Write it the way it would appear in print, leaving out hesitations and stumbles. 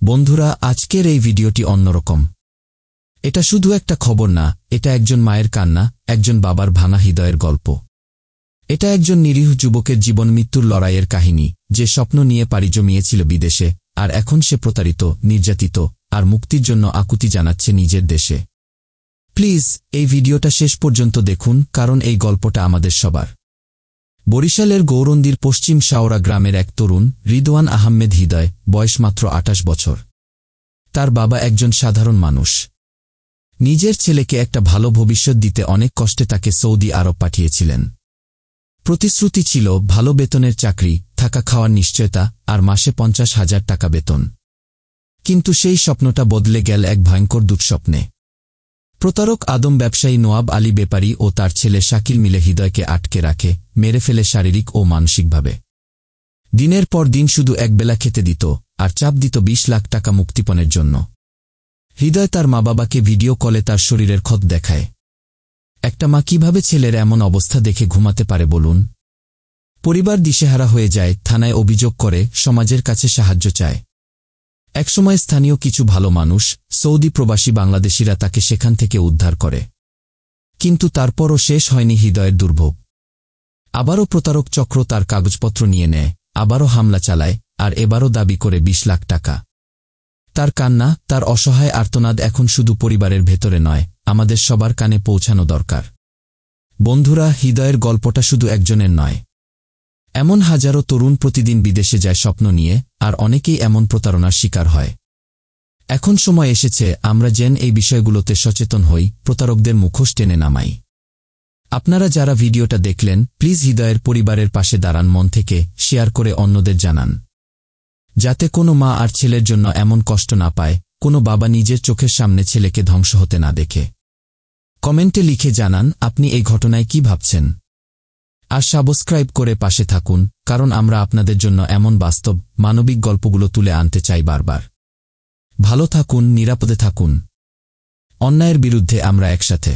বন্ধুরা, আজকের এই ভিডিওটি অন্যরকম। এটা শুধু একটা খবর না, এটা একজন মায়ের কান্না, একজন বাবার ভাঙা হৃদয়ের গল্প। এটা একজন নিরীহ যুবকের জীবন মৃত্যুর লড়াইয়ের কাহিনী, যে স্বপ্ন নিয়ে পাড়ি জমিয়েছিল বিদেশে, আর এখন সে প্রতারিত, নির্যাতিত, আর মুক্তির জন্য আকুতি জানাচ্ছে নিজের দেশে। প্লিজ এই ভিডিওটা শেষ পর্যন্ত দেখুন, কারণ এই গল্পটা আমাদের সবার। বরিশালের গৌরন্দির পশ্চিম শাওরা গ্রামের এক তরুণ, রিদওয়ান আহমেদ হৃদয়, বয়স মাত্র 28 বছর। তার বাবা একজন সাধারণ মানুষ। নিজের ছেলেকে একটা ভালো ভবিষ্যৎ দিতে অনেক কষ্টে তাকে সৌদি আরব পাঠিয়েছিলেন। প্রতিশ্রুতি ছিল ভালো বেতনের চাকরি, থাকা খাওয়ার নিশ্চয়তা, আর মাসে 50,000 টাকা বেতন। কিন্তু সেই স্বপ্নটা বদলে গেল এক ভয়ঙ্কর দুঃস্বপ্নে। প্রতারক আদম ব্যবসায়ী নোয়াব আলী বেপারী ও তার ছেলে শাকিল মিলে হৃদয়কে আটকে রাখে, মেরে ফেলে শারীরিক ও মানসিকভাবে। দিনের পর দিন শুধু একবেলা খেতে দিত, আর চাপ দিত 20 লাখ টাকা মুক্তিপণের জন্য। হৃদয় তার মা বাবাকে ভিডিও কলে তার শরীরের ক্ষত দেখায়। একটা মা কিভাবে ছেলের এমন অবস্থা দেখে ঘুমাতে পারে বলুন? পরিবার দিশেহারা হয়ে যায়, থানায় অভিযোগ করে, সমাজের কাছে সাহায্য চায়। একসময় স্থানীয় কিছু ভালো মানুষ, সৌদি প্রবাসী বাংলাদেশিরা তাকে সেখান থেকে উদ্ধার করে। কিন্তু তারপরও শেষ হয়নি হৃদয়ের দুর্ভোগ। আবারও প্রতারক চক্র তার কাগজপত্র নিয়ে নেয়, আবারও হামলা চালায়, আর এবারও দাবি করে 20 লাখ টাকা। তার কান্না, তার অসহায় আর্তনাদ এখন শুধু পরিবারের ভেতরে নয়, আমাদের সবার কানে পৌঁছানো দরকার। বন্ধুরা, হৃদয়ের গল্পটা শুধু একজনের নয়। এমন হাজারো তরুণ প্রতিদিন বিদেশে যায় স্বপ্ন নিয়ে, আর অনেকেই এমন প্রতারণার শিকার হয়। এখন সময় এসেছে আমরা যেন এই বিষয়গুলোতে সচেতন হই, প্রতারকদের মুখোশ টেনে নামাই। আপনারা যারা ভিডিওটা দেখলেন, প্লিজ হৃদয়ের পরিবারের পাশে দাঁড়ান, মন থেকে শেয়ার করে অন্যদের জানান, যাতে কোনো মা আর ছেলের জন্য এমন কষ্ট না পায়, কোনো বাবা নিজের চোখের সামনে ছেলেকে ধ্বংস হতে না দেখে। কমেন্টে লিখে জানান আপনি এই ঘটনায় কি ভাবছেন। আর সাবস্ক্রাইব করে পাশে থাকুন, কারণ আমরা আপনাদের জন্য এমন বাস্তব, মানবিক গল্পগুলো তুলে আনতে চাই বারবার। ভালো থাকুন, নিরাপদে থাকুন। অন্যায়ের বিরুদ্ধে আমরা একসাথে।